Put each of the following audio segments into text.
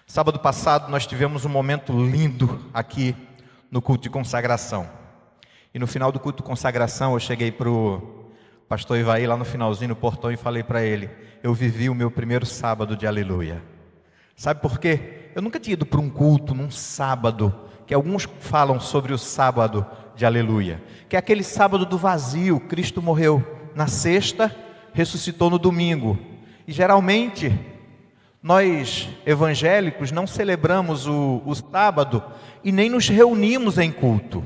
Sábado passado nós tivemos um momento lindo aqui no culto de consagração. E no final do culto de consagração eu cheguei para o pastor Ivaí lá no finalzinho, no portão, e falei para ele: eu vivi o meu primeiro sábado de aleluia. Sabe por quê? Eu nunca tinha ido para um culto num sábado, que alguns falam sobre o sábado de aleluia, que é aquele sábado do vazio. Cristo morreu na sexta, ressuscitou no domingo. E geralmente nós evangélicos não celebramos o sábado e nem nos reunimos em culto.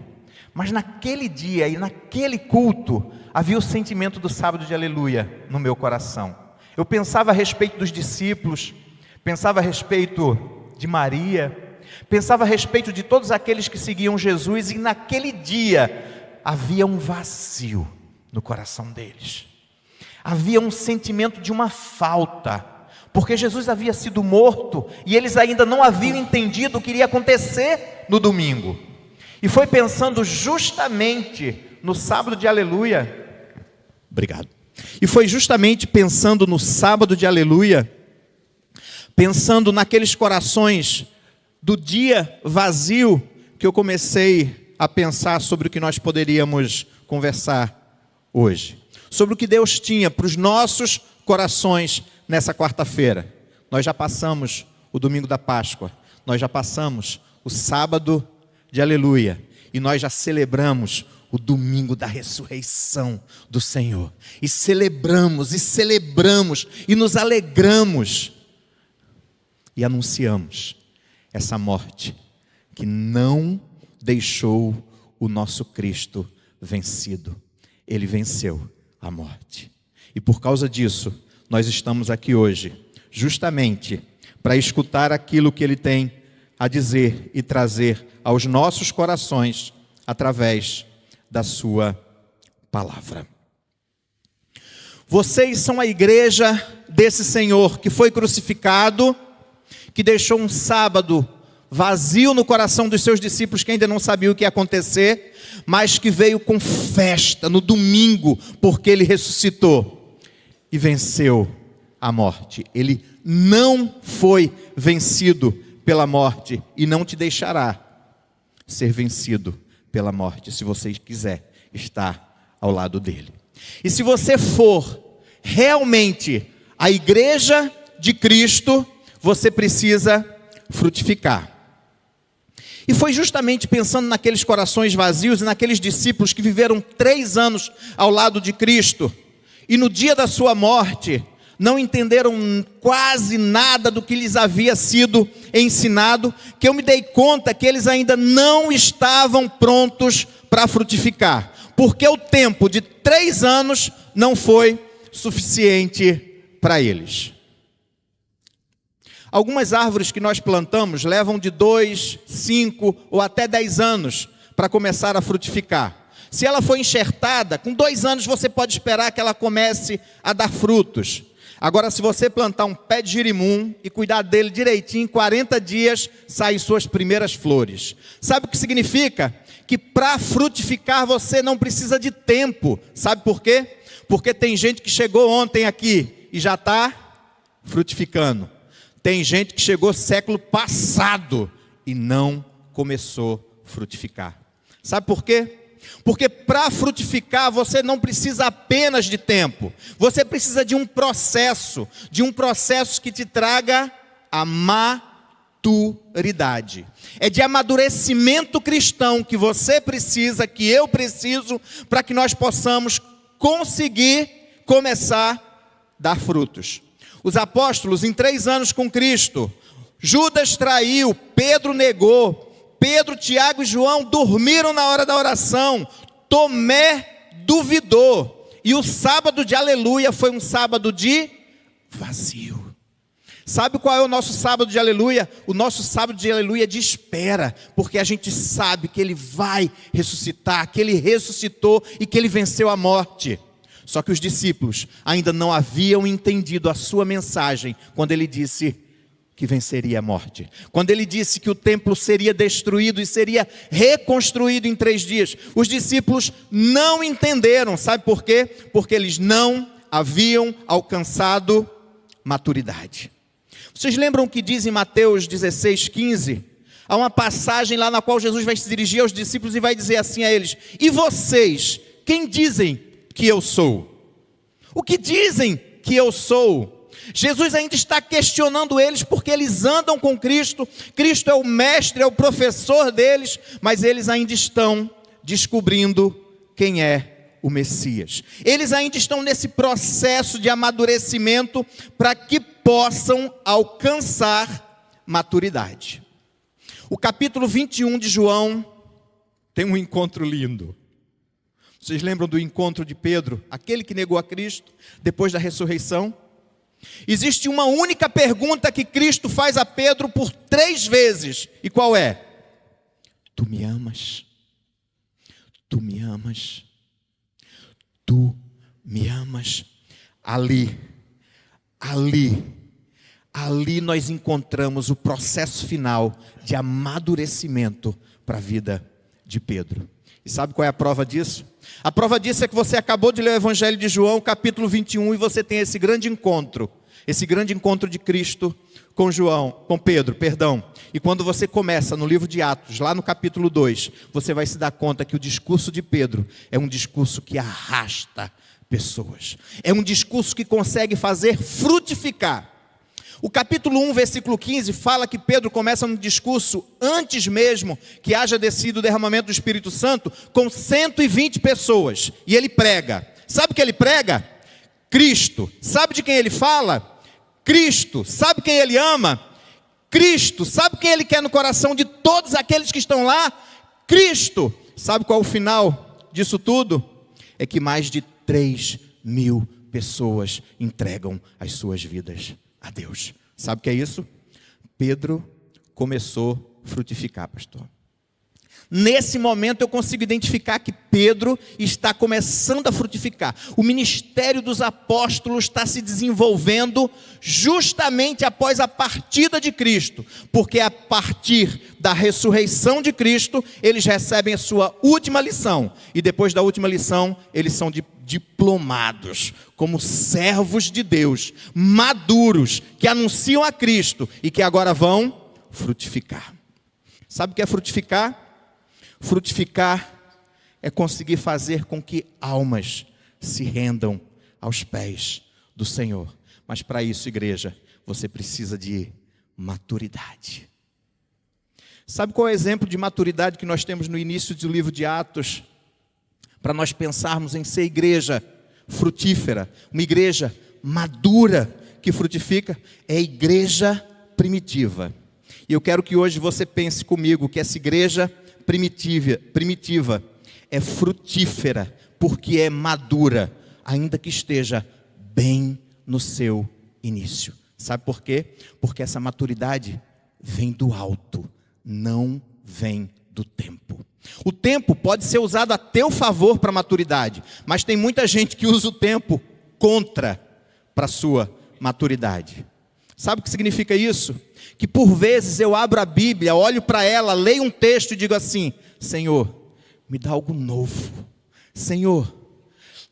Mas naquele dia e naquele culto havia o sentimento do sábado de aleluia no meu coração. Eu pensava a respeito dos discípulos, pensava a respeito de Maria, pensava a respeito de todos aqueles que seguiam Jesus, e naquele dia havia um vazio no coração deles. Havia um sentimento de uma falta, porque Jesus havia sido morto e eles ainda não haviam entendido o que iria acontecer no domingo. E foi pensando justamente no sábado de aleluia. Obrigado. E foi justamente pensando no sábado de aleluia, pensando naqueles corações do dia vazio, que eu comecei a pensar sobre o que nós poderíamos conversar hoje. Sobre o que Deus tinha para os nossos corações nessa quarta-feira. Nós já passamos o domingo da Páscoa, nós já passamos o sábado de aleluia, e nós já celebramos o domingo da ressurreição do Senhor. E celebramos, e nos alegramos, e anunciamos essa morte que não deixou o nosso Cristo vencido. Ele venceu a morte. E por causa disso, nós estamos aqui hoje, justamente para escutar aquilo que Ele tem a dizer e trazer aos nossos corações através da sua palavra. Vocês são a igreja desse Senhor que foi crucificado, que deixou um sábado vazio no coração dos seus discípulos, que ainda não sabiam o que ia acontecer, mas que veio com festa no domingo, porque Ele ressuscitou e venceu a morte. Ele não foi vencido pela morte e não te deixará ser vencido pela morte, se você quiser estar ao lado dele. E se você for realmente a igreja de Cristo, você precisa frutificar. E foi justamente pensando naqueles corações vazios e naqueles discípulos que viveram 3 anos ao lado de Cristo, e no dia da sua morte não entenderam quase nada do que lhes havia sido ensinado, que eu me dei conta que eles ainda não estavam prontos para frutificar, porque o tempo de 3 anos não foi suficiente para eles. Algumas árvores que nós plantamos levam de 2, 5 ou até 10 anos para começar a frutificar. Se ela for enxertada, com 2 anos você pode esperar que ela comece a dar frutos. Agora, se você plantar um pé de girimum e cuidar dele direitinho, em 40 dias saem suas primeiras flores. Sabe o que significa? Que para frutificar você não precisa de tempo. Sabe por quê? Porque tem gente que chegou ontem aqui e já está frutificando. Tem gente que chegou século passado e não começou a frutificar. Sabe por quê? Porque para frutificar você não precisa apenas de tempo. Você precisa de um processo que te traga a maturidade. É de amadurecimento cristão que você precisa, que eu preciso, para que nós possamos conseguir começar a dar frutos. Os apóstolos, em 3 anos com Cristo, Judas traiu, Pedro negou, Pedro, Tiago e João dormiram na hora da oração, Tomé duvidou, e o sábado de aleluia foi um sábado de vazio. Sabe qual é o nosso sábado de aleluia? O nosso sábado de aleluia é de espera, porque a gente sabe que Ele vai ressuscitar, que Ele ressuscitou e que Ele venceu a morte. Só que os discípulos ainda não haviam entendido a sua mensagem quando Ele disse que venceria a morte. Quando Ele disse que o templo seria destruído e seria reconstruído em 3 dias. Os discípulos não entenderam. Sabe por quê? Porque eles não haviam alcançado maturidade. Vocês lembram o que diz em Mateus 16:15? Há uma passagem lá na qual Jesus vai se dirigir aos discípulos e vai dizer assim a eles: e vocês, quem dizem que eu sou? O que dizem que eu sou? Jesus ainda está questionando eles porque eles andam com Cristo. Cristo é o mestre, é o professor deles, mas eles ainda estão descobrindo quem é o Messias. Eles ainda estão nesse processo de amadurecimento para que possam alcançar maturidade. O capítulo 21 de João tem um encontro lindo. Vocês lembram do encontro de Pedro, aquele que negou a Cristo depois da ressurreição? Existe uma única pergunta que Cristo faz a Pedro por 3 vezes. E qual é? Tu me amas? Tu me amas? Tu me amas? Ali nós encontramos o processo final de amadurecimento para a vida de Pedro. E sabe qual é a prova disso? A prova disso é que você acabou de ler o Evangelho de João, capítulo 21, e você tem esse grande encontro de Cristo com Pedro. E quando você começa no livro de Atos, lá no capítulo 2, você vai se dar conta que o discurso de Pedro é um discurso que arrasta pessoas. É um discurso que consegue fazer frutificar. O capítulo 1, versículo 15, fala que Pedro começa um discurso antes mesmo que haja descido o derramamento do Espírito Santo, com 120 pessoas. E ele prega. Sabe o que ele prega? Cristo. Sabe de quem ele fala? Cristo. Sabe quem ele ama? Cristo. Sabe quem ele quer no coração de todos aqueles que estão lá? Cristo. Sabe qual é o final disso tudo? É que mais de 3.000 pessoas entregam as suas vidas a Deus. Sabe o que é isso? Pedro começou a frutificar, pastor. Nesse momento eu consigo identificar que Pedro está começando a frutificar. O ministério dos apóstolos está se desenvolvendo justamente após a partida de Cristo, porque a partir da ressurreição de Cristo, eles recebem a sua última lição, e depois da última lição, eles são diplomados como servos de Deus, maduros, que anunciam a Cristo e que agora vão frutificar. Sabe o que é frutificar? Frutificar é conseguir fazer com que almas se rendam aos pés do Senhor. Mas para isso, igreja, você precisa de maturidade. Sabe qual é o exemplo de maturidade que nós temos no início do livro de Atos? Para nós pensarmos em ser igreja frutífera, uma igreja madura que frutifica, é a igreja primitiva. E eu quero que hoje você pense comigo que essa igreja primitiva é frutífera, porque é madura, ainda que esteja bem no seu início. Sabe por quê? Porque essa maturidade vem do alto, não vem do tempo. O tempo pode ser usado a teu favor para a maturidade, mas tem muita gente que usa o tempo contra para a sua maturidade. Sabe o que significa isso? Que por vezes eu abro a Bíblia, olho para ela, leio um texto e digo assim: Senhor, me dá algo novo. Senhor,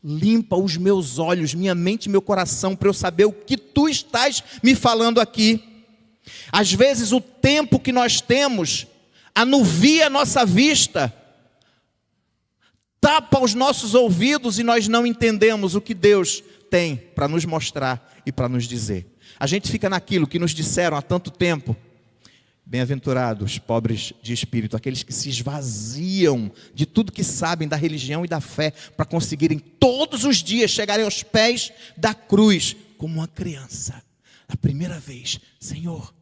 limpa os meus olhos, minha mente e meu coração, para eu saber o que Tu estás me falando aqui. Às vezes o tempo que nós temos anuvia a nossa vista, tapa os nossos ouvidos e nós não entendemos o que Deus tem para nos mostrar e para nos dizer. A gente fica naquilo que nos disseram há tanto tempo. Bem-aventurados, pobres de espírito, aqueles que se esvaziam de tudo que sabem da religião e da fé, para conseguirem todos os dias chegarem aos pés da cruz, como uma criança. A primeira vez, Senhor,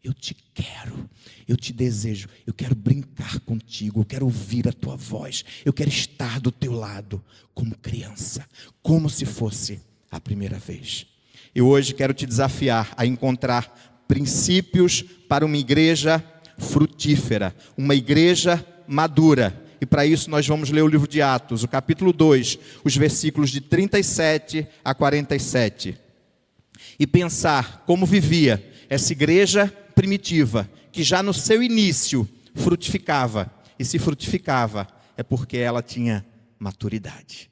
eu te quero, eu te desejo, eu quero brincar contigo, eu quero ouvir a tua voz, eu quero estar do teu lado, como criança, como se fosse a primeira vez. Eu hoje quero te desafiar a encontrar princípios para uma igreja frutífera, uma igreja madura. E para isso nós vamos ler o livro de Atos, o capítulo 2, os versículos de 37 a 47. E pensar como vivia essa igreja primitiva, que já no seu início frutificava. E se frutificava, é porque ela tinha maturidade.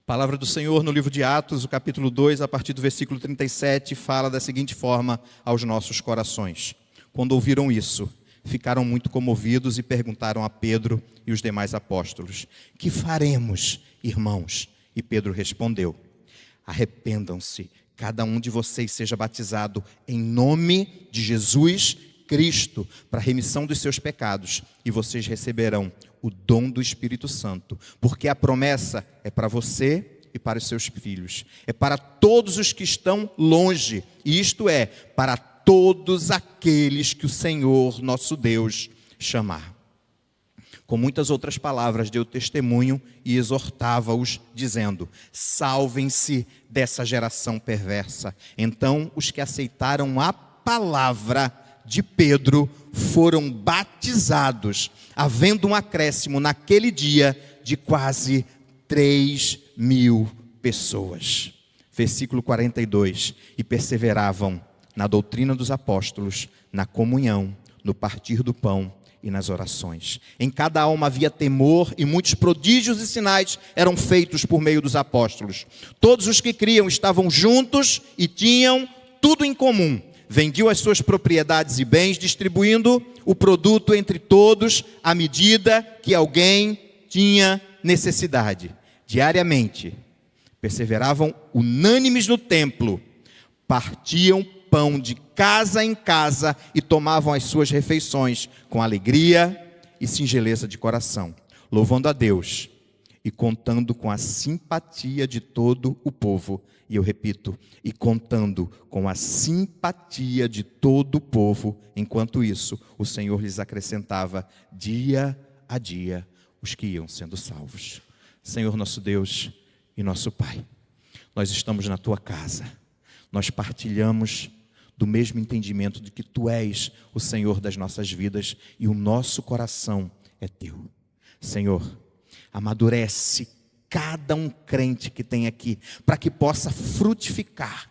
A palavra do Senhor no livro de Atos, o capítulo 2, a partir do versículo 37, fala da seguinte forma aos nossos corações. Quando ouviram isso, ficaram muito comovidos e perguntaram a Pedro e os demais apóstolos: que faremos, irmãos? E Pedro respondeu: arrependam-se, cada um de vocês seja batizado em nome de Jesus Cristo, para a remissão dos seus pecados, e vocês receberão o dom do Espírito Santo, porque a promessa é para você e para os seus filhos, é para todos os que estão longe, e isto é, para todos aqueles que o Senhor nosso Deus chamar. Com muitas outras palavras deu testemunho e exortava-os, dizendo: salvem-se dessa geração perversa. Então os que aceitaram a palavra de Pedro foram batizados, havendo um acréscimo naquele dia de quase 3.000 pessoas. Versículo 42, e perseveravam na doutrina dos apóstolos, na comunhão, no partir do pão e nas orações. Em cada alma havia temor, e muitos prodígios e sinais eram feitos por meio dos apóstolos. Todos os que criam estavam juntos e tinham tudo em comum. Vendiam as suas propriedades e bens, distribuindo o produto entre todos, à medida que alguém tinha necessidade. Diariamente, perseveravam unânimes no templo, partiam pão de casa em casa e tomavam as suas refeições com alegria e singeleza de coração, louvando a Deus e contando com a simpatia de todo o povo. E eu repito, e contando com a simpatia de todo o povo. Enquanto isso, o Senhor lhes acrescentava dia a dia os que iam sendo salvos. Senhor nosso Deus e nosso Pai, nós estamos na Tua casa, nós partilhamos do mesmo entendimento de que Tu és o Senhor das nossas vidas e o nosso coração é Teu. Senhor, amadurece cada um crente que tem aqui, para que possa frutificar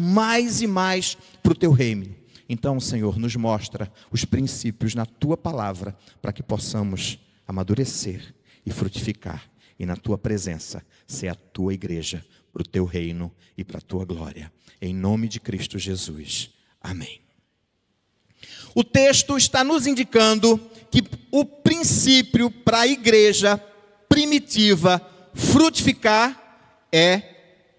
mais e mais para o Teu reino. Então, Senhor, nos mostra os princípios na Tua palavra, para que possamos amadurecer e frutificar, e na Tua presença ser a Tua igreja, para o Teu reino e para a Tua glória. Em nome de Cristo Jesus. Amém. O texto está nos indicando que o princípio para a igreja primitiva frutificar é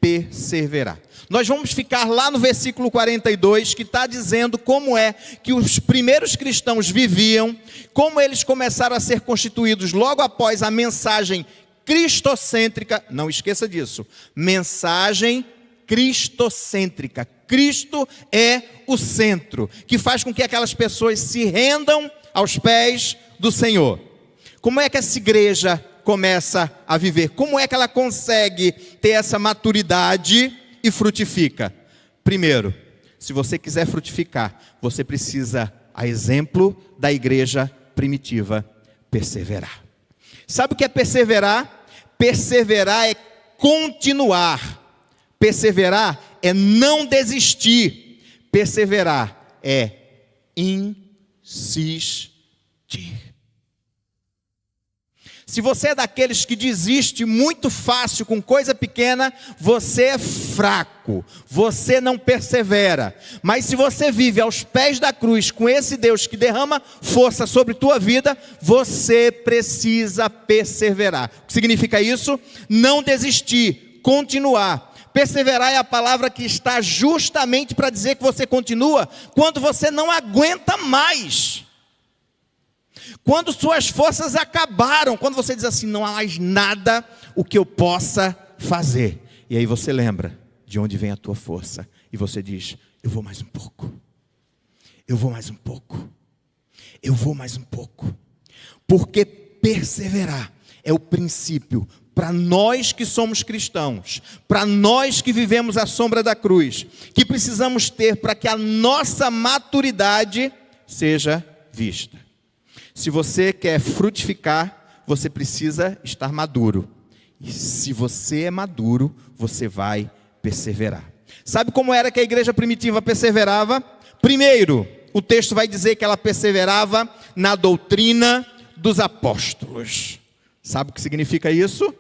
perseverar. Nós vamos ficar lá no versículo 42, que está dizendo como é que os primeiros cristãos viviam, como eles começaram a ser constituídos logo após a mensagem cristocêntrica. Não esqueça disso, mensagem cristocêntrica. Cristo é o centro, que faz com que aquelas pessoas se rendam aos pés do Senhor. Como é que essa igreja começa a viver? Como é que ela consegue ter essa maturidade e frutifica? Primeiro, se você quiser frutificar, você precisa, a exemplo da igreja primitiva, perseverar. Sabe o que é perseverar? Perseverar é continuar. Perseverar é não desistir. Perseverar é insistir. Se você é daqueles que desiste muito fácil com coisa pequena, você é fraco, você não persevera. Mas se você vive aos pés da cruz com esse Deus que derrama força sobre tua vida, você precisa perseverar. O que significa isso? Não desistir, continuar. Perseverar é a palavra que está justamente para dizer que você continua quando você não aguenta mais. Quando suas forças acabaram, quando você diz assim, não há mais nada o que eu possa fazer. E aí você lembra de onde vem a tua força. E você diz, eu vou mais um pouco. Eu vou mais um pouco. Eu vou mais um pouco. Porque perseverar é o princípio para nós que somos cristãos, para nós que vivemos à sombra da cruz, que precisamos ter para que a nossa maturidade seja vista. Se você quer frutificar, você precisa estar maduro. E se você é maduro, você vai perseverar. Sabe como era que a igreja primitiva perseverava? Primeiro, o texto vai dizer que ela perseverava na doutrina dos apóstolos. Sabe o que significa isso?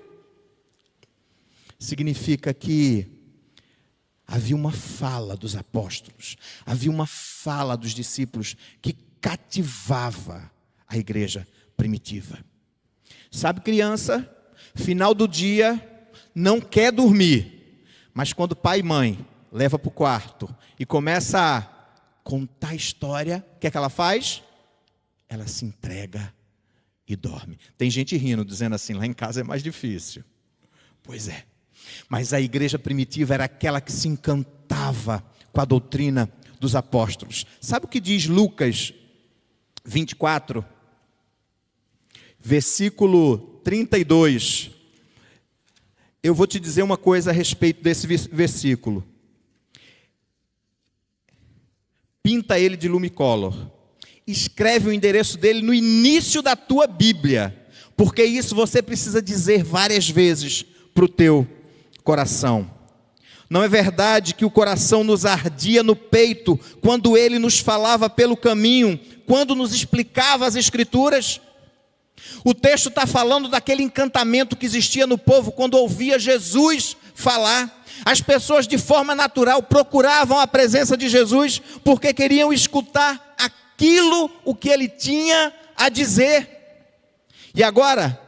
significa que havia uma fala dos apóstolos, havia uma fala dos discípulos que cativava a igreja primitiva. Sabe, criança, final do dia, não quer dormir, mas quando pai e mãe leva para o quarto e começa a contar a história, o que é que ela faz? Ela se entrega e dorme. Tem gente rindo, dizendo assim, lá em casa é mais difícil. Pois é. Mas a igreja primitiva era aquela que se encantava com a doutrina dos apóstolos. Sabe o que diz Lucas 24, versículo 32? Eu vou te dizer uma coisa a respeito desse versículo. Pinta ele de lumicolor. Escreve o endereço dele no início da tua Bíblia, porque isso você precisa dizer várias vezes para o teu coração. Não é verdade que o coração nos ardia no peito quando ele nos falava pelo caminho, quando nos explicava as Escrituras? O texto está falando daquele encantamento que existia no povo quando ouvia Jesus falar. As pessoas de forma natural procuravam a presença de Jesus porque queriam escutar aquilo o que ele tinha a dizer. E agora,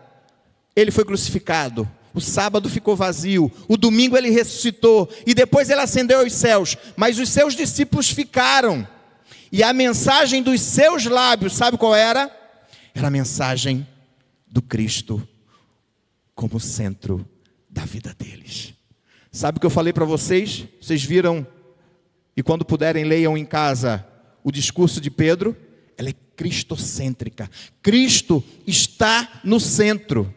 ele foi crucificado. O sábado ficou vazio, o domingo ele ressuscitou, e depois ele ascendeu aos céus, mas os seus discípulos ficaram, e a mensagem dos seus lábios, sabe qual era? Era a mensagem do Cristo como centro da vida deles. Sabe o que eu falei para vocês? Vocês viram, e quando puderem leiam em casa, o discurso de Pedro. Ela é cristocêntrica, Cristo está no centro.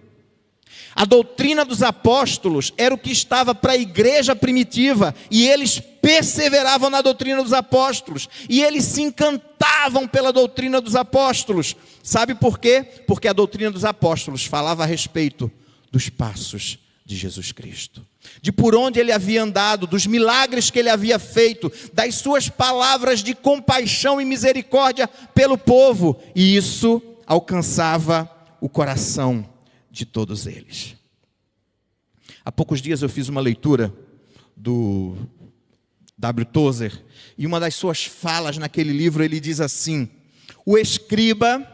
A doutrina dos apóstolos era o que estava para a igreja primitiva, e eles perseveravam na doutrina dos apóstolos, e eles se encantavam pela doutrina dos apóstolos. Sabe por quê? Porque a doutrina dos apóstolos falava a respeito dos passos de Jesus Cristo, de por onde ele havia andado, dos milagres que ele havia feito, das suas palavras de compaixão e misericórdia pelo povo, e isso alcançava o coração de todos eles. Há poucos dias eu fiz uma leitura do W. Tozer, e uma das suas falas naquele livro, ele diz assim: o escriba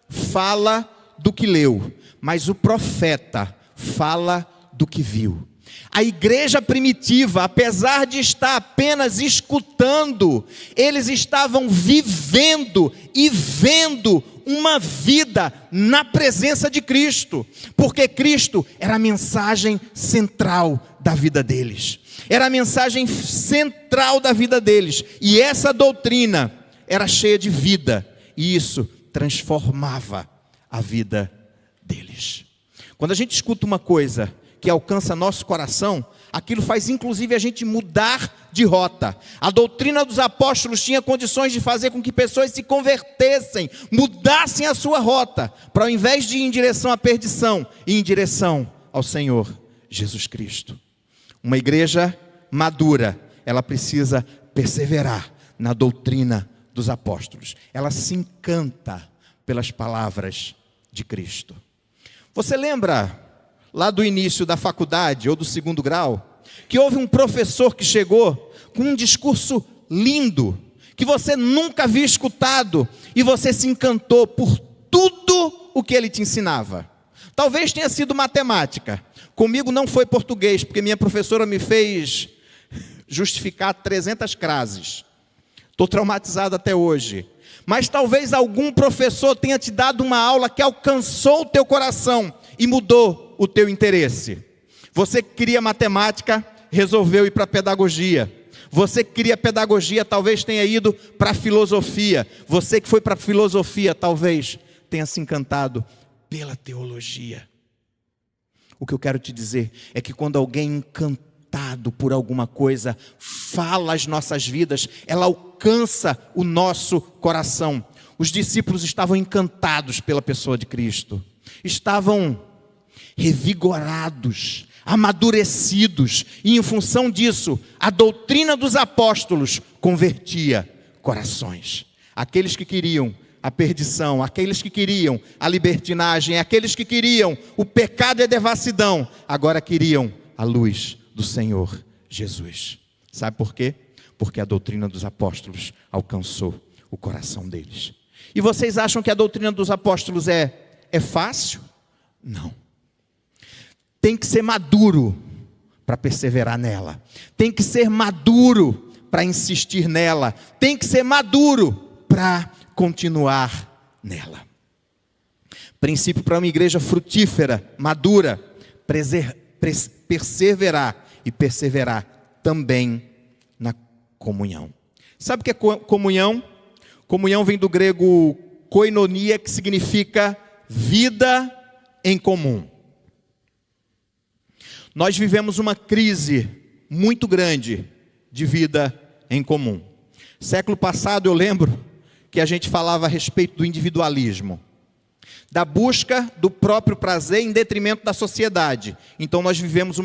fala do que leu, mas o profeta fala do que viu. A igreja primitiva, apesar de estar apenas escutando, eles estavam vivendo e vendo uma vida na presença de Cristo, porque Cristo era a mensagem central da vida deles, era a mensagem central da vida deles, e essa doutrina era cheia de vida, e isso transformava a vida deles. Quando a gente escuta uma coisa que alcança nosso coração, aquilo faz inclusive a gente mudar de rota. A doutrina dos apóstolos tinha condições de fazer com que pessoas se convertessem, mudassem a sua rota, para ao invés de ir em direção à perdição, ir em direção ao Senhor Jesus Cristo. Uma igreja madura, ela precisa perseverar na doutrina dos apóstolos. Ela se encanta pelas palavras de Cristo. Você lembra lá do início da faculdade ou do segundo grau, que houve um professor que chegou com um discurso lindo, que você nunca havia escutado, e você se encantou por tudo o que ele te ensinava? Talvez tenha sido matemática. Comigo não foi português, porque minha professora me fez justificar 300 crases. Estou traumatizado até hoje. Mas talvez algum professor tenha te dado uma aula que alcançou o teu coração e mudou o teu interesse. Você que queria matemática, resolveu ir para a pedagogia. Você que queria pedagogia, talvez tenha ido para a filosofia. Você que foi para a filosofia, talvez tenha se encantado pela teologia. O que eu quero te dizer é que quando alguém encantado por alguma coisa fala as nossas vidas, ela alcança o nosso coração. Os discípulos estavam encantados pela pessoa de Cristo. Estavam revigorados, amadurecidos, e em função disso, a doutrina dos apóstolos convertia corações. Aqueles que queriam a perdição, aqueles que queriam a libertinagem, aqueles que queriam o pecado e a devassidão, agora queriam a luz do Senhor Jesus. Sabe por quê? Porque a doutrina dos apóstolos alcançou o coração deles. E vocês acham que a doutrina dos apóstolos é fácil? Não. Tem que ser maduro para perseverar nela. Tem que ser maduro para insistir nela. Tem que ser maduro para continuar nela. Princípio para uma igreja frutífera, madura, perseverar e perseverar também na comunhão. Sabe o que é comunhão? Comunhão vem do grego koinonia, que significa vida em comum. Nós vivemos uma crise muito grande de vida em comum. Século passado eu lembro que a gente falava a respeito do individualismo, da busca do próprio prazer em detrimento da sociedade. Então nós vivíamos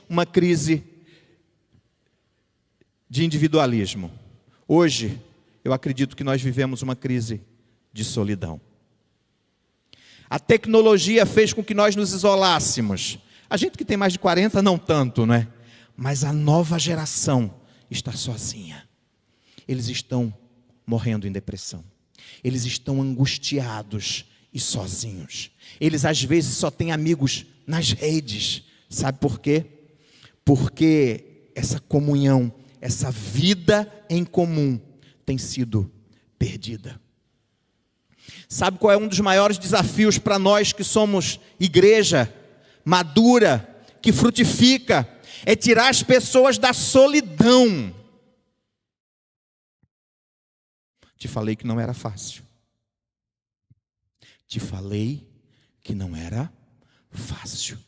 uma crise de individualismo. Hoje, eu acredito que nós vivemos uma crise de solidão. A tecnologia fez com que nós nos isolássemos. A gente que tem mais de 40, não tanto, né? Mas a nova geração está sozinha. Eles estão morrendo em depressão. Eles estão angustiados e sozinhos. Eles às vezes só têm amigos nas redes. Sabe por quê? Porque essa comunhão, essa vida em comum tem sido perdida. Sabe qual é um dos maiores desafios para nós que somos igreja madura, que frutifica? É tirar as pessoas da solidão. Te falei que não era fácil. Te falei que não era fácil.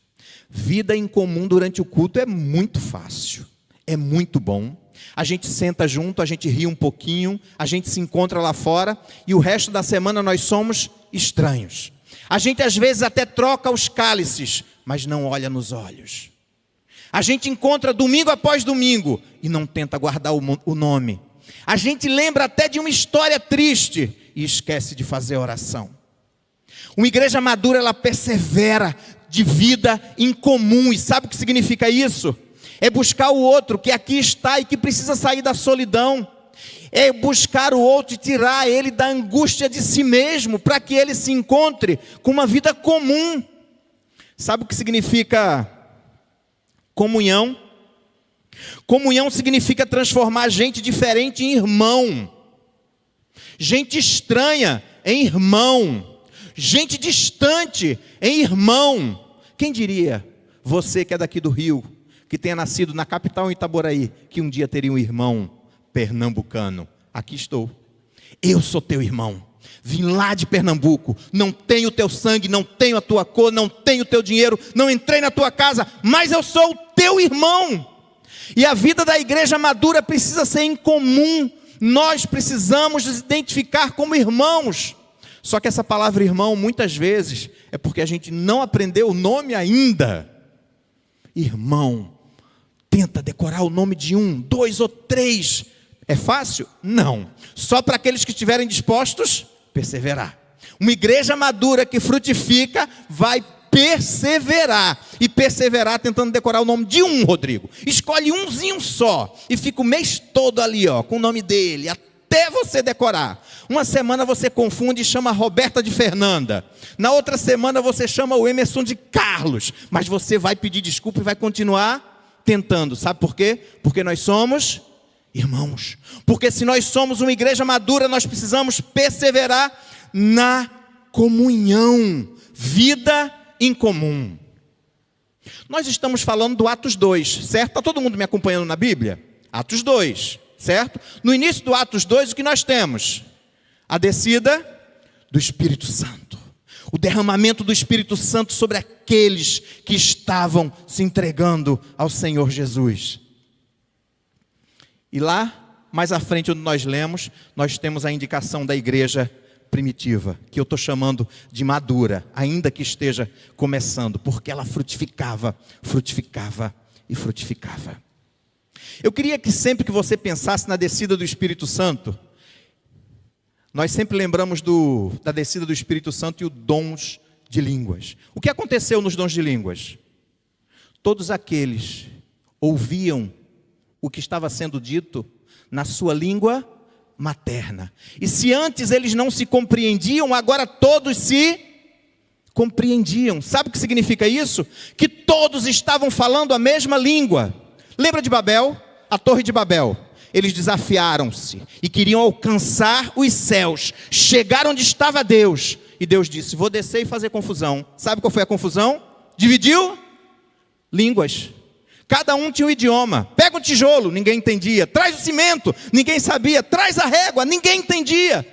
Vida em comum durante o culto é muito fácil. É muito bom. A gente senta junto, a gente ri um pouquinho, a gente se encontra lá fora e o resto da semana nós somos estranhos. A gente às vezes até troca os cálices, mas não olha nos olhos. A gente encontra domingo após domingo e não tenta guardar o nome. A gente lembra até de uma história triste e esquece de fazer oração. Uma igreja madura, ela persevera de vida em comum. E sabe o que significa isso? É buscar o outro que aqui está e que precisa sair da solidão. É buscar o outro e tirar ele da angústia de si mesmo, para que ele se encontre com uma vida comum. Sabe o que significa comunhão? Comunhão significa transformar gente diferente em irmão, gente estranha em irmão, gente distante em irmão. Quem diria, você que é daqui do Rio, que tenha nascido na capital em Itaboraí, que um dia teria um irmão pernambucano? Aqui estou, eu sou teu irmão, vim lá de Pernambuco, não tenho o teu sangue, não tenho a tua cor, não tenho o teu dinheiro, não entrei na tua casa, mas eu sou o teu irmão. E a vida da igreja madura precisa ser em comum. Nós precisamos nos identificar como irmãos. Só que essa palavra irmão, muitas vezes, é porque a gente não aprendeu o nome ainda. Irmão, tenta decorar o nome de 1, 2 ou 3. É fácil? Não. Só para aqueles que estiverem dispostos a perseverar. Uma igreja madura que frutifica vai perseverar. E perseverar tentando decorar o nome de 1, Rodrigo. Escolhe umzinho só e fica o mês todo ali, com o nome dele, até você decorar. Uma semana você confunde e chama Roberta de Fernanda. Na outra semana você chama o Emerson de Carlos. Mas você vai pedir desculpa e vai continuar tentando. Sabe por quê? Porque nós somos irmãos. Porque se nós somos uma igreja madura, nós precisamos perseverar na comunhão. Vida em comum. Nós estamos falando do Atos 2, certo? Está todo mundo me acompanhando na Bíblia? Atos 2, certo? No início do Atos 2, o que nós temos? A descida do Espírito Santo. O derramamento do Espírito Santo sobre aqueles que estavam se entregando ao Senhor Jesus. E lá, mais à frente onde nós lemos, nós temos a indicação da igreja primitiva, que eu estou chamando de madura, ainda que esteja começando, porque ela frutificava, frutificava e frutificava. Eu queria que sempre que você pensasse na descida do Espírito Santo, nós sempre lembramos da descida do Espírito Santo e os dons de línguas. O que aconteceu nos dons de línguas? Todos aqueles ouviam o que estava sendo dito na sua língua materna. E se antes eles não se compreendiam, agora todos se compreendiam. Sabe o que significa isso? Que todos estavam falando a mesma língua. Lembra de Babel? A Torre de Babel. Eles desafiaram-se e queriam alcançar os céus, chegar onde estava Deus. E Deus disse: vou descer e fazer confusão. Sabe qual foi a confusão? Dividiu línguas. Cada um tinha um idioma. Pega o tijolo, ninguém entendia. Traz o cimento, ninguém sabia. Traz a régua, ninguém entendia.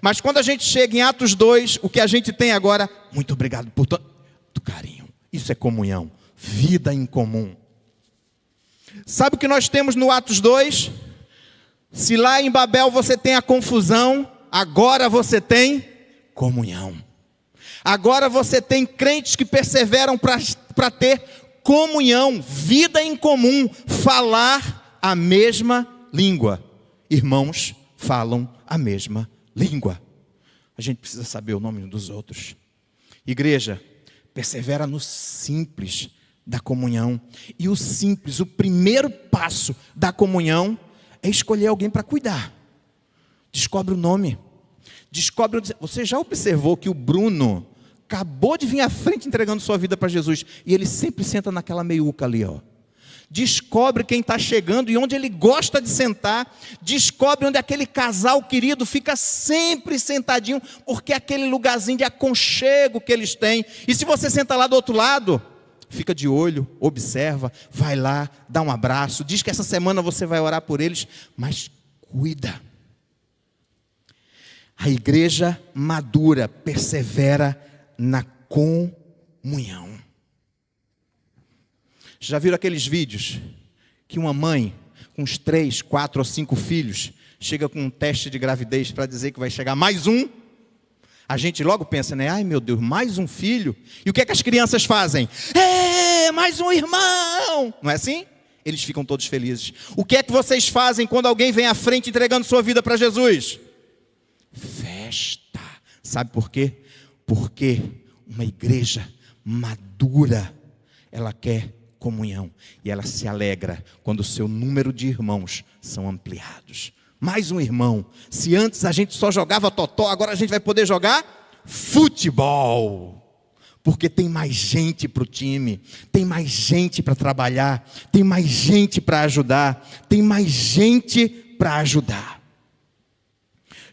Mas quando a gente chega em Atos 2, o que a gente tem agora, muito obrigado por tanto carinho. Isso é comunhão, vida em comum. Sabe o que nós temos no Atos 2? Se lá em Babel você tem a confusão, agora você tem comunhão. Agora você tem crentes que perseveram para ter comunhão, vida em comum, falar a mesma língua. Irmãos falam a mesma língua. A gente precisa saber o nome dos outros. Igreja, persevera no simples da comunhão. E o simples, o primeiro passo da comunhão é escolher alguém para cuidar. Descobre o nome. Você já observou que o Bruno acabou de vir à frente entregando sua vida para Jesus, e ele sempre senta naquela meiuca ali, ó. Descobre quem está chegando e onde ele gosta de sentar. Descobre onde aquele casal querido fica sempre sentadinho, porque é aquele lugarzinho de aconchego que eles têm. E se você senta lá do outro lado, fica de olho, observa, vai lá, dá um abraço, diz que essa semana você vai orar por eles, mas cuida. A igreja madura persevera na comunhão. Já viram aqueles vídeos que uma mãe com uns 3, 4 ou 5 filhos chega com um teste de gravidez para dizer que vai chegar mais um? A gente logo pensa, né? Ai meu Deus, mais um filho? E o que é que as crianças fazem? Mais um irmão! Não é assim? Eles ficam todos felizes. O que é que vocês fazem quando alguém vem à frente entregando sua vida para Jesus? Festa. Sabe por quê? Porque uma igreja madura, ela quer comunhão. E ela se alegra quando o seu número de irmãos são ampliados. Mais um irmão. Se antes a gente só jogava totó, agora a gente vai poder jogar futebol. Porque tem mais gente para o time, tem mais gente para trabalhar, tem mais gente para ajudar, tem mais gente para ajudar.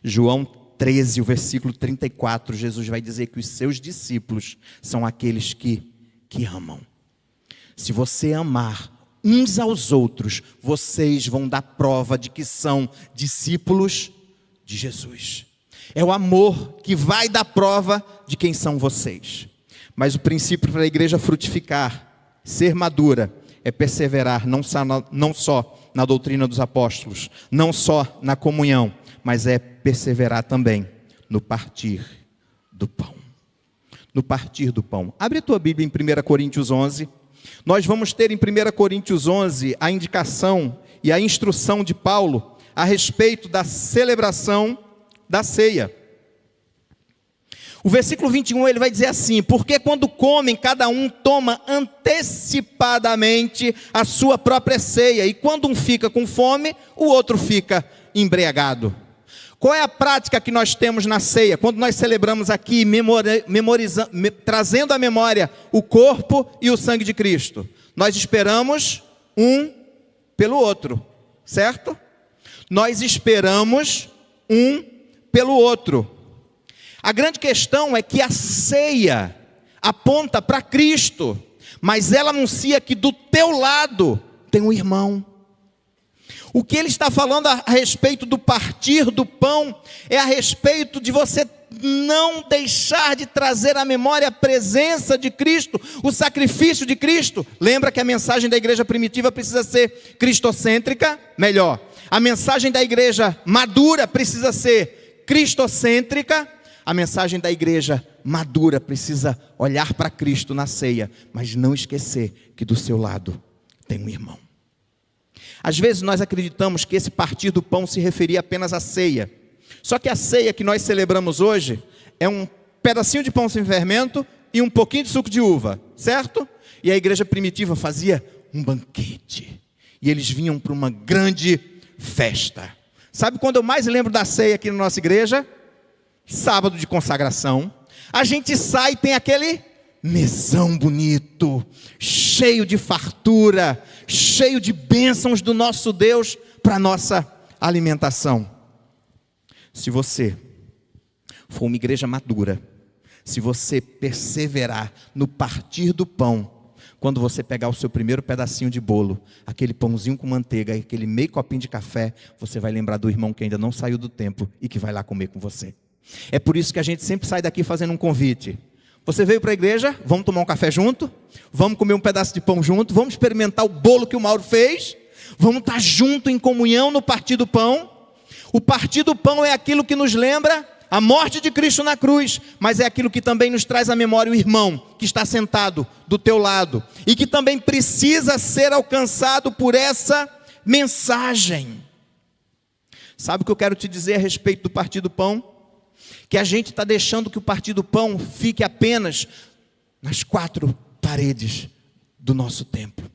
João 13, o versículo 34, Jesus vai dizer que os seus discípulos são aqueles que amam. Se você amar uns aos outros, vocês vão dar prova de que são discípulos de Jesus. É o amor que vai dar prova de quem são vocês. Mas o princípio para a igreja frutificar, ser madura, é perseverar não só na doutrina dos apóstolos, não só na comunhão, mas é perseverar também no partir do pão. No partir do pão. Abre a tua Bíblia em 1 Coríntios 11. Nós vamos ter em 1 Coríntios 11 a indicação e a instrução de Paulo a respeito da celebração da ceia. O versículo 21 ele vai dizer assim: porque quando comem, cada um toma antecipadamente a sua própria ceia, e quando um fica com fome, o outro fica embriagado. Qual é a prática que nós temos na ceia? Quando nós celebramos aqui, trazendo à memória o corpo e o sangue de Cristo, nós esperamos um pelo outro, certo? Nós esperamos um pelo outro. A grande questão é que a ceia aponta para Cristo, mas ela anuncia que do teu lado tem um irmão. O que ele está falando a respeito do partir do pão é a respeito de você não deixar de trazer à memória a presença de Cristo, o sacrifício de Cristo. Lembra que a mensagem da igreja primitiva precisa ser cristocêntrica? Melhor, a mensagem da igreja madura precisa ser cristocêntrica. A mensagem da igreja madura precisa olhar para Cristo na ceia, mas não esquecer que do seu lado tem um irmão. Às vezes nós acreditamos que esse partir do pão se referia apenas à ceia. Só que a ceia que nós celebramos hoje é um pedacinho de pão sem fermento e um pouquinho de suco de uva, certo? E a igreja primitiva fazia um banquete. E eles vinham para uma grande festa. Sabe quando eu mais lembro da ceia aqui na nossa igreja? Sábado de consagração. A gente sai e tem aquele mesão bonito, cheio de fartura, cheio de bênçãos do nosso Deus para a nossa alimentação. Se você for uma igreja madura, se você perseverar no partir do pão, quando você pegar o seu primeiro pedacinho de bolo, aquele pãozinho com manteiga e aquele meio copinho de café, você vai lembrar do irmão que ainda não saiu do templo e que vai lá comer com você. É por isso que a gente sempre sai daqui fazendo um convite. Você veio para a igreja, vamos tomar um café junto, vamos comer um pedaço de pão junto, vamos experimentar o bolo que o Mauro fez, vamos estar junto em comunhão no partir do pão. O partir do pão é aquilo que nos lembra a morte de Cristo na cruz, mas é aquilo que também nos traz à memória o irmão que está sentado do teu lado e que também precisa ser alcançado por essa mensagem. Sabe o que eu quero te dizer a respeito do partir do pão? Que a gente está deixando que o partir do pão fique apenas nas quatro paredes do nosso templo.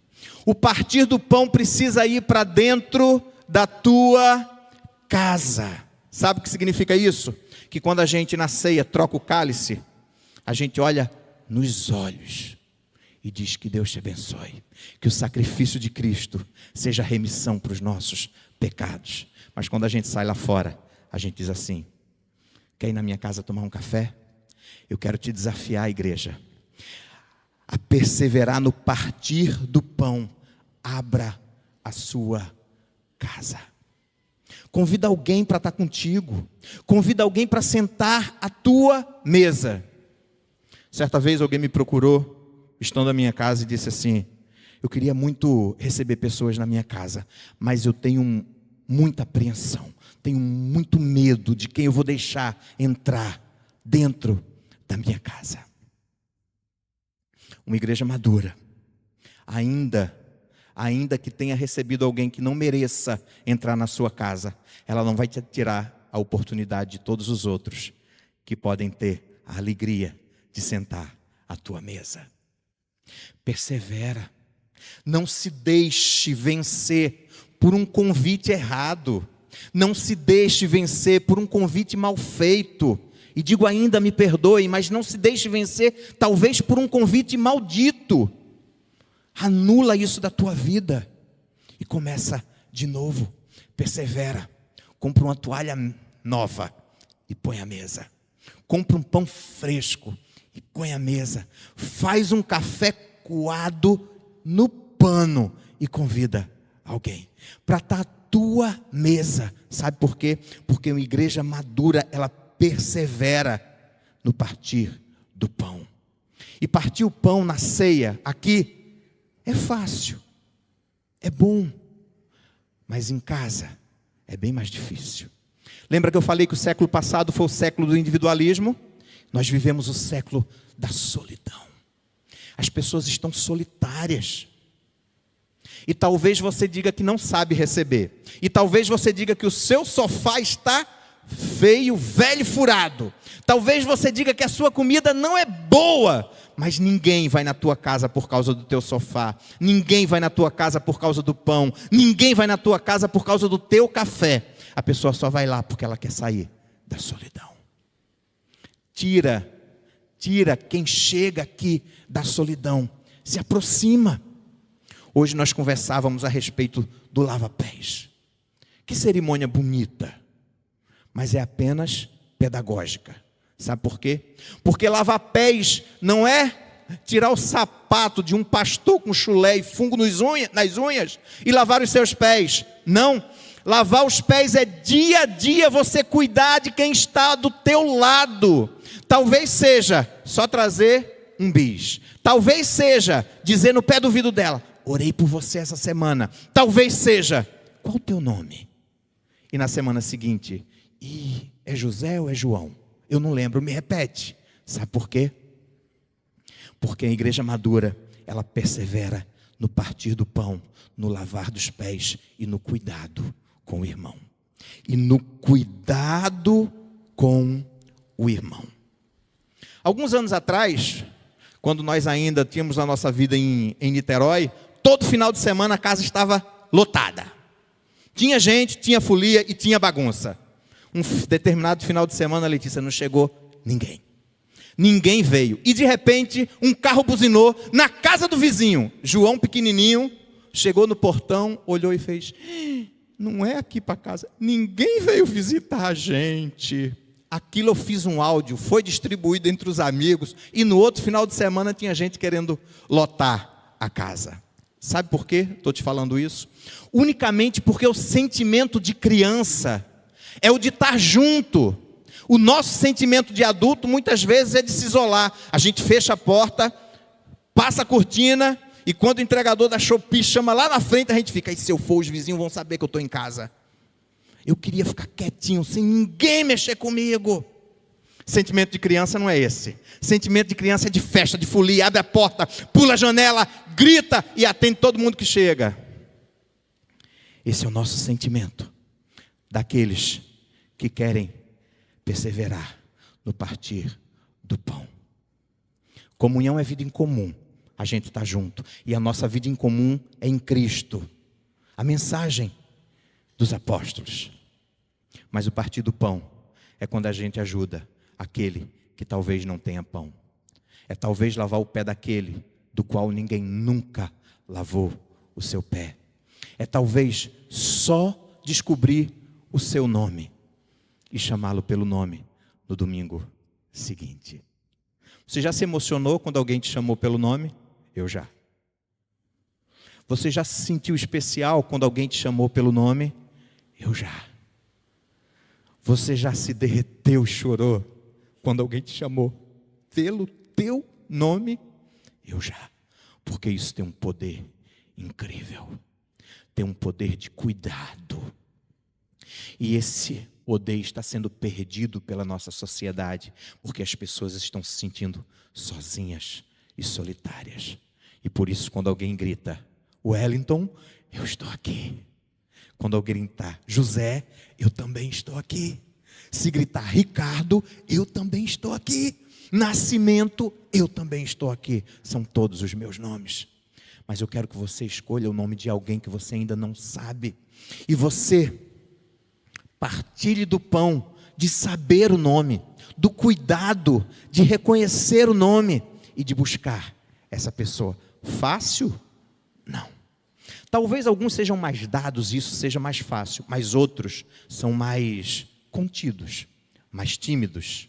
O partir do pão precisa ir para dentro da tua casa. Sabe o que significa isso? Que quando a gente na ceia troca o cálice, a gente olha nos olhos e diz que Deus te abençoe, que o sacrifício de Cristo seja remissão para os nossos pecados. Mas quando a gente sai lá fora, a gente diz assim: quer ir na minha casa tomar um café? Eu quero te desafiar, igreja, a perseverar no partir do pão. Abra a sua casa. Convida alguém para estar contigo. Convida alguém para sentar à tua mesa. Certa vez alguém me procurou, estando na minha casa, e disse assim: eu queria muito receber pessoas na minha casa, mas eu tenho muita apreensão, tenho muito medo de quem eu vou deixar entrar dentro da minha casa. Uma igreja madura, ainda que tenha recebido alguém que não mereça entrar na sua casa, ela não vai te tirar a oportunidade de todos os outros que podem ter a alegria de sentar à tua mesa. Persevera, não se deixe vencer por um convite errado, não se deixe vencer por um convite mal feito, e digo ainda, me perdoe, mas não se deixe vencer talvez por um convite maldito. Anula isso da tua vida e começa de novo. Persevera. Compra uma toalha nova e põe à mesa. Compra um pão fresco e põe à mesa. Faz um café coado no pano e convida alguém para estar à tua mesa. Sabe por quê? Porque uma igreja madura, ela persevera no partir do pão. E partir o pão na ceia aqui é fácil, é bom, mas em casa é bem mais difícil. Lembra que eu falei que o século passado foi o século do individualismo? Nós vivemos o século da solidão. As pessoas estão solitárias. E talvez você diga que não sabe receber. E talvez você diga que o seu sofá está feio, velho, furado. Talvez você diga que a sua comida não é boa, mas ninguém vai na tua casa por causa do teu sofá, ninguém vai na tua casa por causa do pão, ninguém vai na tua casa por causa do teu café. A pessoa só vai lá porque ela quer sair da solidão. Tira quem chega aqui da solidão, se aproxima. Hoje nós conversávamos a respeito do lava-pés. Que cerimônia bonita, mas é apenas pedagógica. Sabe por quê? Porque lavar pés não é tirar o sapato de um pastor com chulé e fungo nas unhas e lavar os seus pés. Não. Lavar os pés é dia a dia você cuidar de quem está do teu lado. Talvez seja só trazer um bis. Talvez seja dizer no pé do ouvido dela: orei por você essa semana. Talvez seja: qual o teu nome? E na semana seguinte: é José ou é João? Eu não lembro, me repete. Sabe por quê? Porque a igreja madura, ela persevera no partir do pão, no lavar dos pés e no cuidado com o irmão. E no cuidado com o irmão. Alguns anos atrás, quando nós ainda tínhamos a nossa vida em Niterói, todo final de semana a casa estava lotada. Tinha gente, tinha folia e tinha bagunça. Um determinado final de semana, Letícia, não chegou ninguém. Ninguém veio. E de repente, um carro buzinou na casa do vizinho. João, pequenininho, chegou no portão, olhou e fez: não é aqui para casa. Ninguém veio visitar a gente. Aquilo eu fiz um áudio, foi distribuído entre os amigos. E no outro final de semana tinha gente querendo lotar a casa. Sabe por quê? Estou te falando isso. Unicamente porque o sentimento de criança é o de estar junto. O nosso sentimento de adulto muitas vezes é de se isolar. A gente fecha a porta, passa a cortina, e quando o entregador da Shopee chama lá na frente, a gente fica: e se eu for, os vizinhos vão saber que eu estou em casa. Eu queria ficar quietinho, sem ninguém mexer comigo. Sentimento de criança não é esse. Sentimento de criança é de festa, de folia. Abre a porta, pula a janela, grita e atende todo mundo que chega. Esse é o nosso sentimento daqueles que querem perseverar no partir do pão. Comunhão é vida em comum. A gente está junto. E a nossa vida em comum é em Cristo. A mensagem dos apóstolos. Mas o partir do pão é quando a gente ajuda aquele que talvez não tenha pão. É talvez lavar o pé daquele do qual ninguém nunca lavou o seu pé. É talvez só descobrir o seu nome e chamá-lo pelo nome no domingo seguinte. Você já se emocionou quando alguém te chamou pelo nome? Eu já. Você já se sentiu especial quando alguém te chamou pelo nome? Eu já. Você já se derreteu e chorou quando alguém te chamou pelo teu nome? Eu já. Porque isso tem um poder incrível. Tem um poder de cuidado. E esse poder está sendo perdido pela nossa sociedade, porque as pessoas estão se sentindo sozinhas e solitárias. E por isso, quando alguém grita: Wellington, eu estou aqui. Quando alguém gritar: José, eu também estou aqui. Se gritar: Ricardo, eu também estou aqui. Nascimento, eu também estou aqui. São todos os meus nomes. Mas eu quero que você escolha o nome de alguém que você ainda não sabe. E você partilhe do pão, de saber o nome, do cuidado, de reconhecer o nome e de buscar essa pessoa. Fácil? Não. Talvez alguns sejam mais dados, isso seja mais fácil, mas outros são mais contidos, mais tímidos,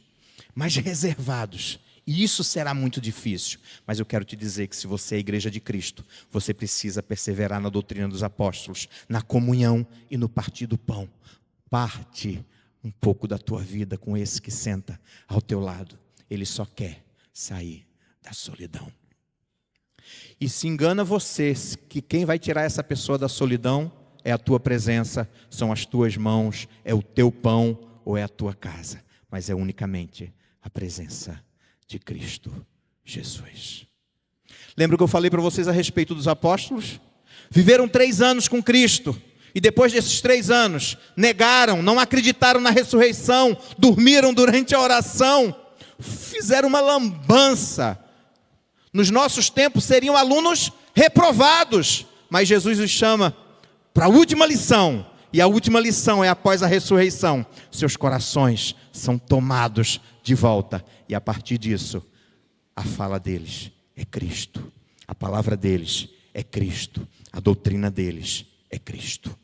mais reservados. E isso será muito difícil. Mas eu quero te dizer que se você é a igreja de Cristo, você precisa perseverar na doutrina dos apóstolos, na comunhão e no partir do pão. Parte um pouco da tua vida com esse que senta ao teu lado. Ele só quer sair da solidão. E se engana você que quem vai tirar essa pessoa da solidão é a tua presença, são as tuas mãos, é o teu pão ou é a tua casa. Mas é unicamente a presença de Cristo Jesus. Lembra que eu falei para vocês a respeito dos apóstolos? Viveram 3 anos com Cristo. E depois desses 3 anos, negaram, não acreditaram na ressurreição, dormiram durante a oração, fizeram uma lambança. Nos nossos tempos seriam alunos reprovados, mas Jesus os chama para a última lição, e a última lição é após a ressurreição. Seus corações são tomados de volta, e a partir disso, a fala deles é Cristo, a palavra deles é Cristo, a doutrina deles é Cristo.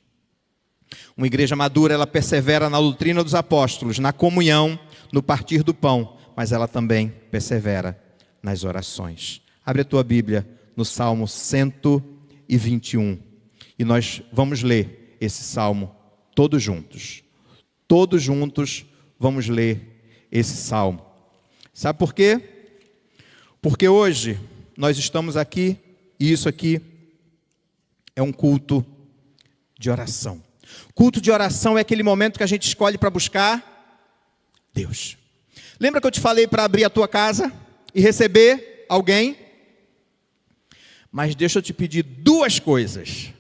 Uma igreja madura, ela persevera na doutrina dos apóstolos, na comunhão, no partir do pão, mas ela também persevera nas orações. Abre a tua Bíblia no Salmo 121 e nós vamos ler esse salmo todos juntos. Todos juntos vamos ler esse salmo. Sabe por quê? Porque hoje nós estamos aqui e isso aqui é um culto de oração. Culto de oração é aquele momento que a gente escolhe para buscar Deus. Lembra que eu te falei para abrir a tua casa e receber alguém? Mas deixa eu te pedir 2 coisas.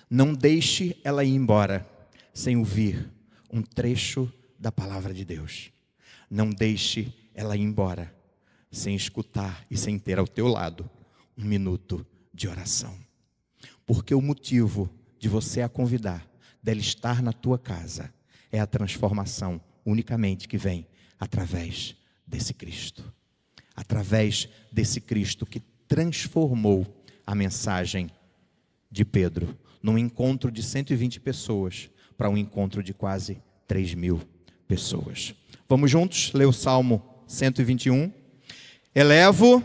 Não deixe ela ir embora sem ouvir um trecho da palavra de Deus. Não deixe ela ir embora sem escutar e sem ter ao teu lado um minuto de oração. Porque o motivo de você a convidar, dela estar na tua casa, é a transformação unicamente que vem através desse Cristo. Através desse Cristo que transformou a mensagem de Pedro, num encontro de 120 pessoas, para um encontro de quase 3.000 pessoas. Vamos juntos ler o Salmo 121. Elevo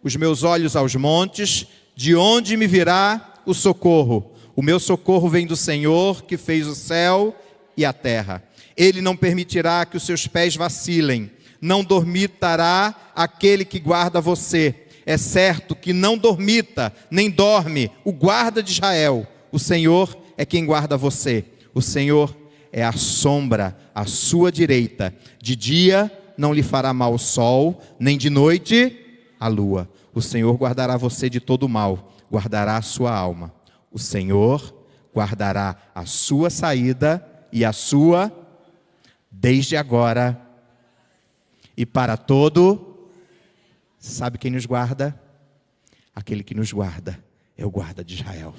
os meus olhos aos montes, de onde me virá o socorro? O meu socorro vem do Senhor, que fez o céu e a terra. Ele não permitirá que os seus pés vacilem, não dormitará aquele que guarda você. É certo que não dormita, nem dorme o guarda de Israel. O Senhor é quem guarda você. O Senhor é a sombra à sua direita. De dia não lhe fará mal o sol, nem de noite a lua. O Senhor guardará você de todo mal, guardará a sua alma. O Senhor guardará a sua saída e a sua, desde agora e para todo. Sabe quem nos guarda? Aquele que nos guarda é o guarda de Israel.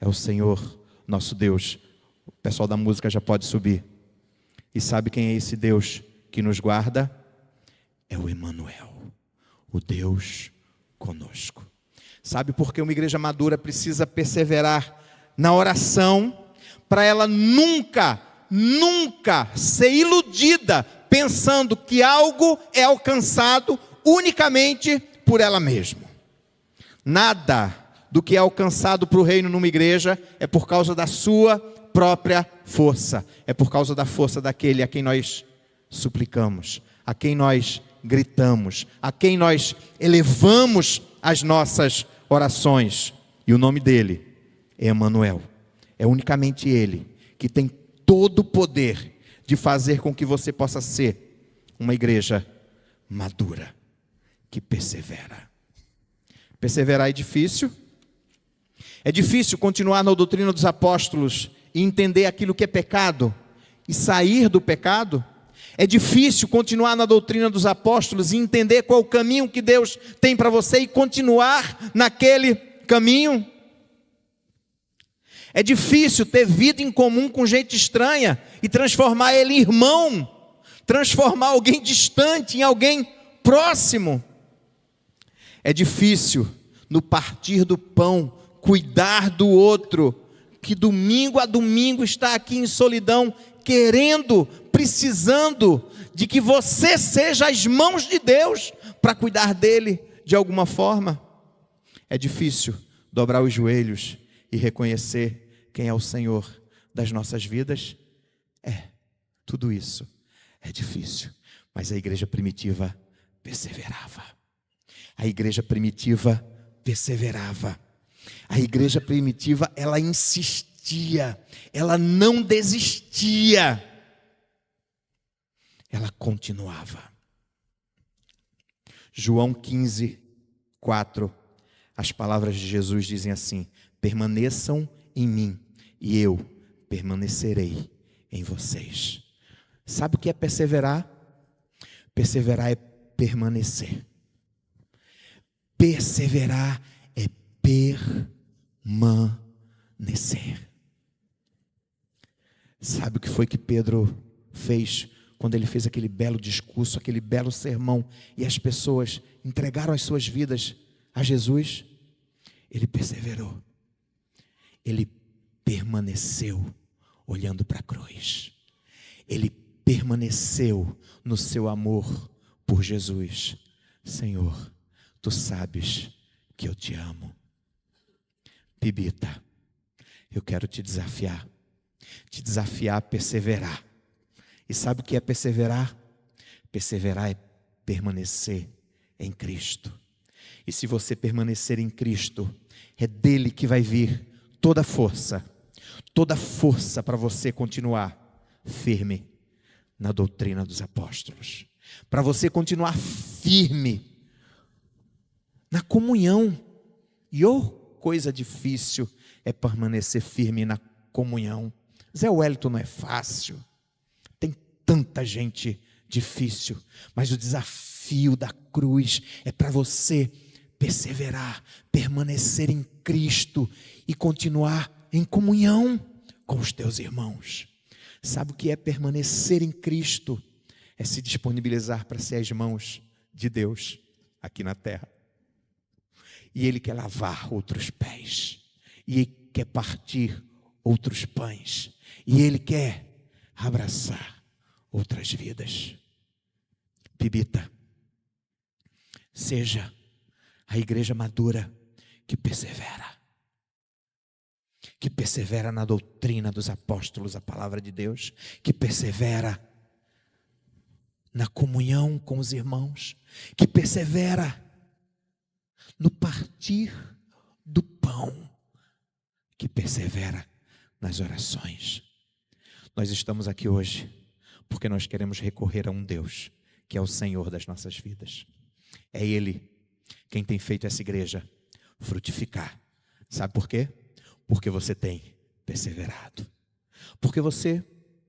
É o Senhor, nosso Deus. O pessoal da música já pode subir. E sabe quem é esse Deus que nos guarda? É o Emanuel, o Deus conosco. Sabe por que uma igreja madura precisa perseverar na oração? Para ela nunca ser iludida pensando que algo é alcançado unicamente por ela mesma. Nada do que é alcançado para o reino numa igreja é por causa da sua própria força. É por causa da força daquele a quem nós suplicamos, a quem nós gritamos, a quem nós elevamos as nossas orações. E o nome dele é Emanuel. É unicamente ele que tem todo o poder de fazer com que você possa ser uma igreja madura, que persevera. Perseverar é difícil. É difícil continuar na doutrina dos apóstolos e entender aquilo que é pecado e sair do pecado. É difícil continuar na doutrina dos apóstolos e entender qual é o caminho que Deus tem para você e continuar naquele caminho. É difícil ter vida em comum com gente estranha e transformar ele em irmão, transformar alguém distante em alguém próximo. É difícil no partir do pão cuidar do outro, que domingo a domingo está aqui em solidão, querendo, precisando de que você seja as mãos de Deus para cuidar dele de alguma forma. É difícil dobrar os joelhos e reconhecer quem é o Senhor das nossas vidas. Tudo isso é difícil, mas a igreja primitiva perseverava. A igreja primitiva perseverava. A igreja primitiva, ela insistia, ela não desistia, ela continuava. João 15:4, as palavras de Jesus dizem assim: permaneçam em mim e eu permanecerei em vocês. Sabe o que é perseverar? Perseverar é permanecer. Perseverar é permanecer. Sabe o que foi que Pedro fez quando ele fez aquele belo discurso, aquele belo sermão, e as pessoas entregaram as suas vidas a Jesus? Ele perseverou. Ele permaneceu olhando para a cruz. Ele permaneceu no seu amor por Jesus. Senhor, tu sabes que eu te amo. Bibita, eu quero te desafiar a perseverar. E sabe o que é perseverar? Perseverar é permanecer em Cristo. E se você permanecer em Cristo, é dele que vai vir toda força para você continuar firme na doutrina dos apóstolos, para você continuar firme na comunhão. E coisa difícil é permanecer firme na comunhão. Zé Wellington não é fácil, tem tanta gente difícil, mas o desafio desafio da cruz é para você perseverar, permanecer em Cristo e continuar em comunhão com os teus irmãos. Sabe o que é permanecer em Cristo? É se disponibilizar para ser as mãos de Deus aqui na terra. E Ele quer lavar outros pés, e Ele quer partir outros pães, e Ele quer abraçar outras vidas. Bibita, seja a igreja madura que persevera na doutrina dos apóstolos, a palavra de Deus, que persevera na comunhão com os irmãos, que persevera no partir do pão, que persevera nas orações. Nós estamos aqui hoje porque nós queremos recorrer a um Deus que é o Senhor das nossas vidas. É Ele quem tem feito essa igreja frutificar. Sabe por quê? Porque você tem perseverado. Porque você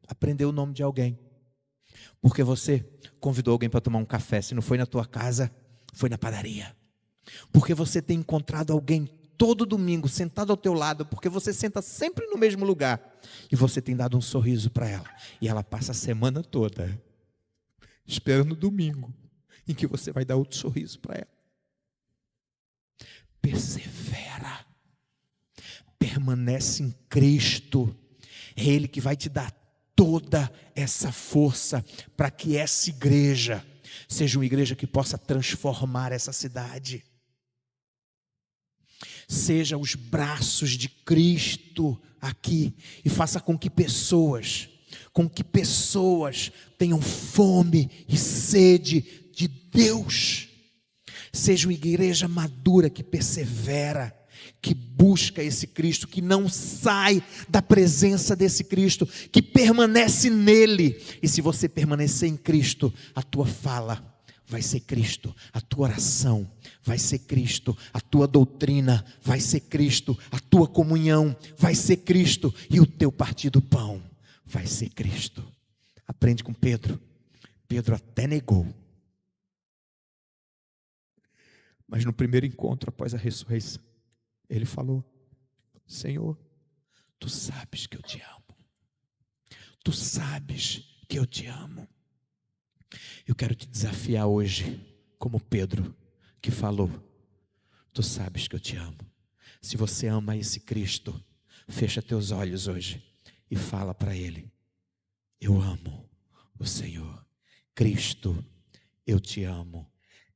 aprendeu o nome de alguém. Porque você convidou alguém para tomar um café. Se não foi na tua casa, foi na padaria. Porque você tem encontrado alguém todo domingo sentado ao teu lado, porque você senta sempre no mesmo lugar, e você tem dado um sorriso para ela, e ela passa a semana toda esperando o domingo em que você vai dar outro sorriso para ela. Persevera, permanece em Cristo. É Ele que vai te dar toda essa força para que essa igreja seja uma igreja que possa transformar essa cidade. Seja os braços de Cristo aqui e faça com que pessoas tenham fome e sede de Deus. Seja uma igreja madura que persevera, que busca esse Cristo, que não sai da presença desse Cristo, que permanece nele. E se você permanecer em Cristo, a tua fala vai ser Cristo, a tua oração vai ser Cristo, a tua doutrina vai ser Cristo, a tua comunhão vai ser Cristo, e o teu partir do pão vai ser Cristo. Aprende com Pedro. Pedro até negou, mas no primeiro encontro após a ressurreição, ele falou: Senhor, tu sabes que eu te amo, tu sabes que eu te amo. Eu quero te desafiar hoje, como Pedro, que falou: tu sabes que eu te amo. Se você ama esse Cristo, fecha teus olhos hoje e fala para Ele: eu amo o Senhor. Cristo, eu te amo.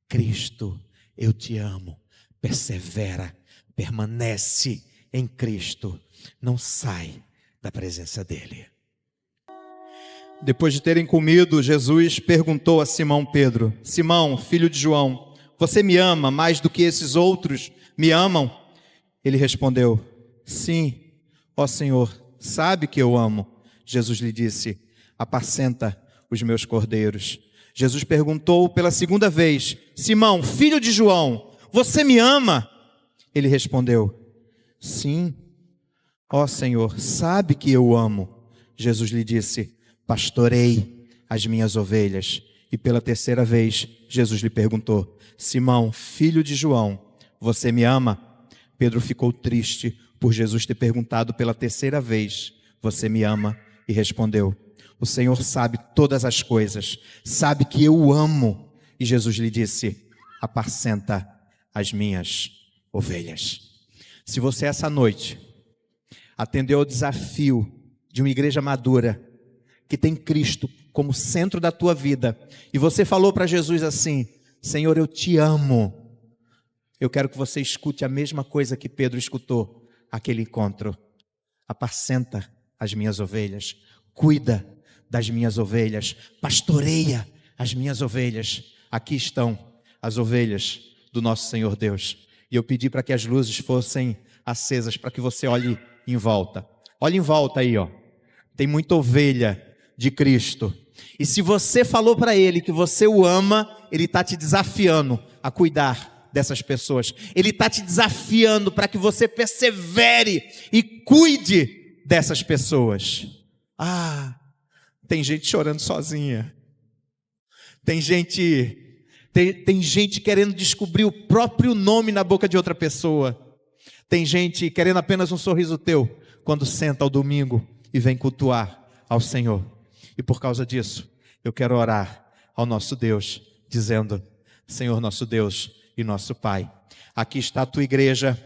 Cristo, eu te amo. Persevera, permanece em Cristo, não sai da presença dEle. Depois de terem comido, Jesus perguntou a Simão Pedro: Simão, filho de João, você me ama mais do que esses outros me amam? Ele respondeu: sim, ó Senhor, sabe que eu amo. Jesus lhe disse: apacenta os meus cordeiros. Jesus perguntou pela segunda vez: Simão, filho de João, você me ama? Ele respondeu: sim, ó Senhor, sabe que eu amo. Jesus lhe disse: pastorei as minhas ovelhas. E pela terceira vez, Jesus lhe perguntou: Simão, filho de João, você me ama? Pedro ficou triste por Jesus ter perguntado pela terceira vez: você me ama? E respondeu: o Senhor sabe todas as coisas, sabe que eu o amo. E Jesus lhe disse: apacenta as minhas ovelhas. Se você essa noite atendeu ao desafio de uma igreja madura, que tem Cristo como centro da tua vida, e você falou para Jesus assim: Senhor, eu te amo, eu quero que você escute a mesma coisa que Pedro escutou aquele encontro: apacenta as minhas ovelhas, cuida das minhas ovelhas, pastoreia as minhas ovelhas. Aqui estão as ovelhas do nosso Senhor Deus. E eu pedi para que as luzes fossem acesas, para que você olhe em volta. Olhe em volta aí, ó. Tem muita ovelha de Cristo. E se você falou para Ele que você o ama, Ele está te desafiando a cuidar dessas pessoas. Ele está te desafiando para que você persevere e cuide dessas pessoas. Tem gente chorando sozinha. Tem gente Tem gente querendo descobrir o próprio nome na boca de outra pessoa. Tem gente querendo apenas um sorriso teu quando senta ao domingo e vem cultuar ao Senhor. E por causa disso, eu quero orar ao nosso Deus, dizendo: Senhor nosso Deus e nosso Pai, aqui está a tua igreja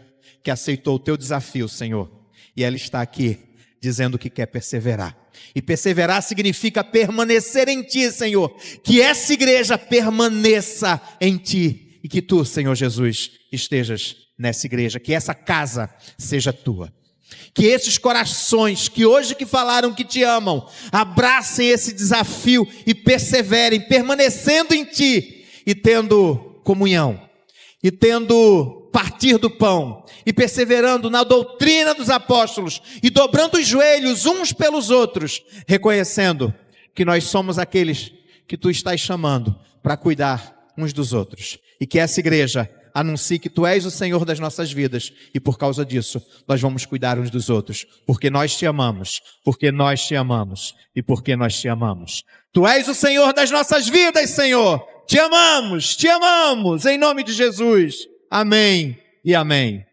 que aceitou o teu desafio, Senhor. E ela está aqui dizendo que quer perseverar. E perseverar significa permanecer em ti, Senhor. Que essa igreja permaneça em ti. E que tu, Senhor Jesus, estejas nessa igreja. Que essa casa seja tua. Que esses corações que hoje que falaram que te amam, abracem esse desafio e perseverem, permanecendo em ti e tendo comunhão. E tendo partir do pão, e perseverando na doutrina dos apóstolos, e dobrando os joelhos uns pelos outros, reconhecendo que nós somos aqueles que tu estás chamando para cuidar uns dos outros, e que essa igreja anuncie que tu és o Senhor das nossas vidas, e por causa disso, nós vamos cuidar uns dos outros, porque nós te amamos, porque nós te amamos, e porque nós te amamos. Tu és o Senhor das nossas vidas, Senhor, te amamos, em nome de Jesus. Amém e amém.